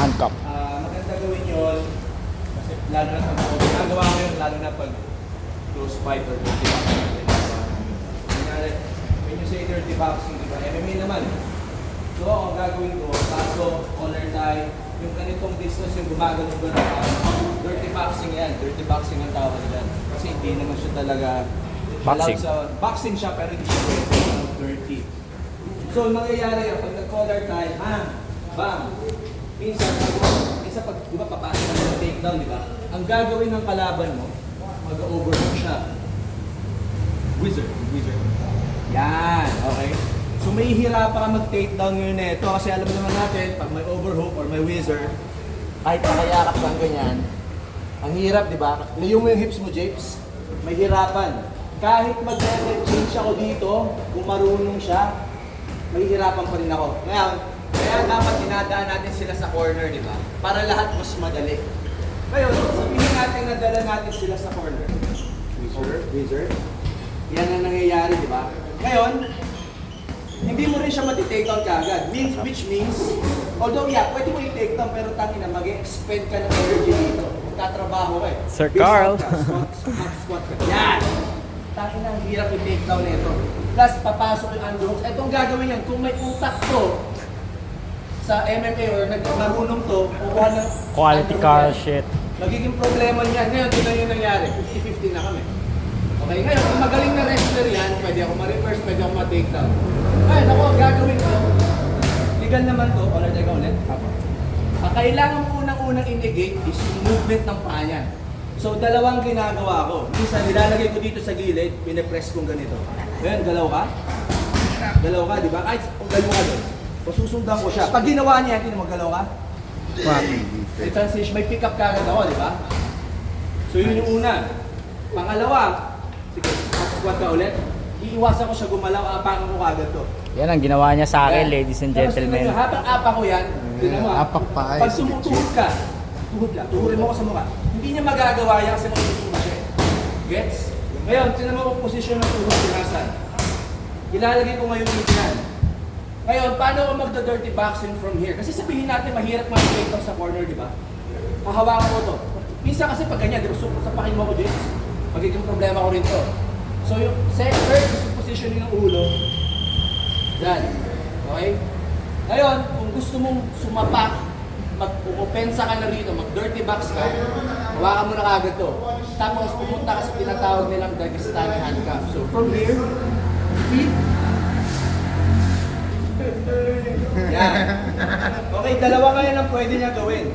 handcuff. Maganda gawin yun. Kasi lalo na sa ginagawa ko yun, lalo na pag close fight or dirty boxing. When you say dirty boxing, di ba? MMA naman. So, ang gagawin ko, paso, collar tie, yung ganitong distance yung gumagano dirty boxing yan. Dirty boxing ang tawag nila. Kasi hindi naman siya talaga Boxing. Boxing siya pero hindi siya dirty. So, mangyayari yan, pag nag-collar tie, bam! Minsan pag, di ba, papasok ka ng takedown, di ba? Ang gagawin ng kalaban mo, mag-overhook siya. Wizard. Yan, okay? So, may hirapan ka mag-takedown ngayon nito kasi alam naman natin, pag may overhook or may wizard, kahit nakayakap kang ganyan, ang hirap, di ba? Layo mo yung hips mo, Japes. May hirapan. Kahit mag-change ako dito, kung marunong siya, may hirapan pa rin ako. Ngayon, kaya dapat dinadaan natin sila sa corner, di ba? Para lahat mas madali. Ngayon, sabihin natin na dala natin sila sa corner. Wizard. Yan ang nangyayari, di ba? Ngayon, hindi mo rin siya mati-take down kaagad. Which means, although pwede mo i-take down, pero tangina, mag-expend ka ng energy dito. Magtatrabaho ka eh. Sir Carl. Squat ka. Yan! Tangina, ang hirap i-take down nito. Plus, papasok yung underhooks. Itong gagawin yan, kung may utak to sa MMA or marunong to, kukuha ng Quality car shit. magiging problema niyan. Ngayon, ito na yung nangyari. 50-50 na kami. Okay, ngayon, kung magaling na wrestler yan, pwede ako ma-reverse, pwede ako ma-take down. Ngayon, ako, ang gagawin ko, legal naman to, collar tie ka ulit. Ang kailangan mo unang-unang i-negate is yung movement ng paa niyan. So, dalawang ginagawa ko. Minsan, nilalagay ko dito sa gilid, pinapress kong ganito. Ngayon, galaw ka? Galaw ka, di ba? Kahit kung galaw ka doon, susundan ko siya. Pag ginawa niya, hindi na maggalaw ka? May transition, may pick up kagad ako, di ba? So, yun yung una. Pangalawa, sige, squat ka ulit. Iiwasan ko siya gumalaw, apakan ko kagad to. Yan ang ginawa niya sa akin, ladies and gentlemen. Habang apa ko yan, apak pa ay. pag sumutuhod ka, tuhurin mo ko sa mukha. Hindi niya magagawa yan kasi magtutuwa siya. Gets? Ngayon, tinan mo ang posisyon ng tuhod si Hasan. Ilalagay ko ngayon dito yan. Ngayon, paano ako magda-dirty boxing from here? Kasi sabihin natin, mahirap mag-take sa corner, di ba? Hahawakan ko to. Minsan kasi pag ganyan, di ba, sapakin mo ako, James. Magiging problema ko rin to. So, yung first positioning ng ulo, yan. Okay? Ngayon, kung gusto mong sumapak, mag-upensa ka na rito, mag-dirty box ka, hawakan mo na kagad to. Tapos pumunta ka sa tinatawag nilang Dagestani handcuff. So from here, feet. Yan. Okay, dalawa ngayon ang pwede niya gawin.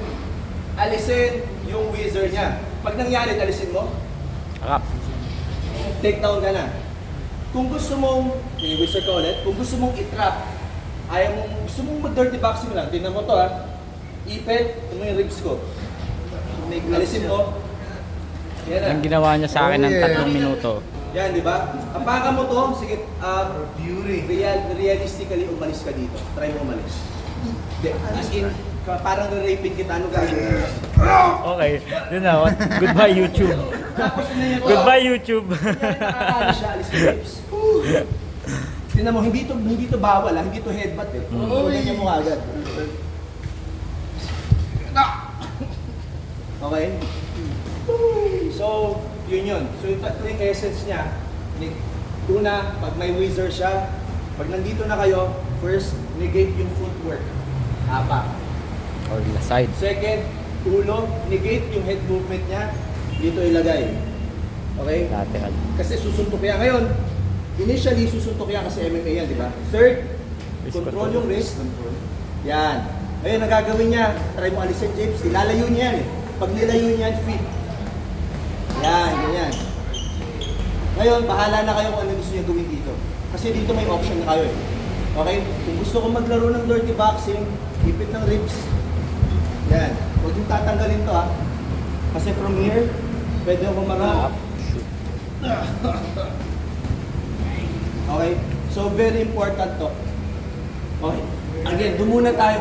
Alisin yung wizard niya. Pag nangyari, alisin mo, Akap. take down ka na. Kung gusto mong, wizard ka ulit, kung gusto mong i-trap, gusto mong mag-dirty boxing lang, tingnan mo to ha. Ipit, ito mo yung ribs ko. Alisin mo. Yan na. Ang ginawa niya sa akin ng 3 minuto. Yan, di ba? Apakan mo to, sige, realistically, umalis ka dito. Try mo umalis. As in, parang raping kita, ano gagawin mo? Okay, yun na. Goodbye YouTube. Tapos na yun. Goodbye YouTube. Yan, nakakaalis siya, alis yung ribs. Tingnan mo, hindi to bawal, hindi to headbutt eh. Ganyan mo agad. Okay? So, yun. So, yung tatlong essence niya, una, pag may wizard siya, pag nandito na kayo, first, negate yung footwork. Apa. Or the side. Second, ulo, negate yung head movement niya, dito ilagay. Okay? Lateral. Kasi susuntok yan. Ngayon, initially, susuntok yan kasi MMA yan, di ba? Third, control yung wrist. Yan. Ngayon, ang gagawin niya, try mo alisin, James, ilalayo niya yan eh. Pag nilayo niya yan, feet. Yan, ganyan. Ngayon, bahala na kayo kung ano gusto niya gawin dito. Kasi dito may option na kayo eh. Okay? Kung gusto ko maglaro ng dirty boxing, ipit ng ribs. Yan. Huwag yung tatanggalin to ha. Kasi from here, pwede ako mag-up. Okay? So, very important to. Okay? Again, doon muna tayo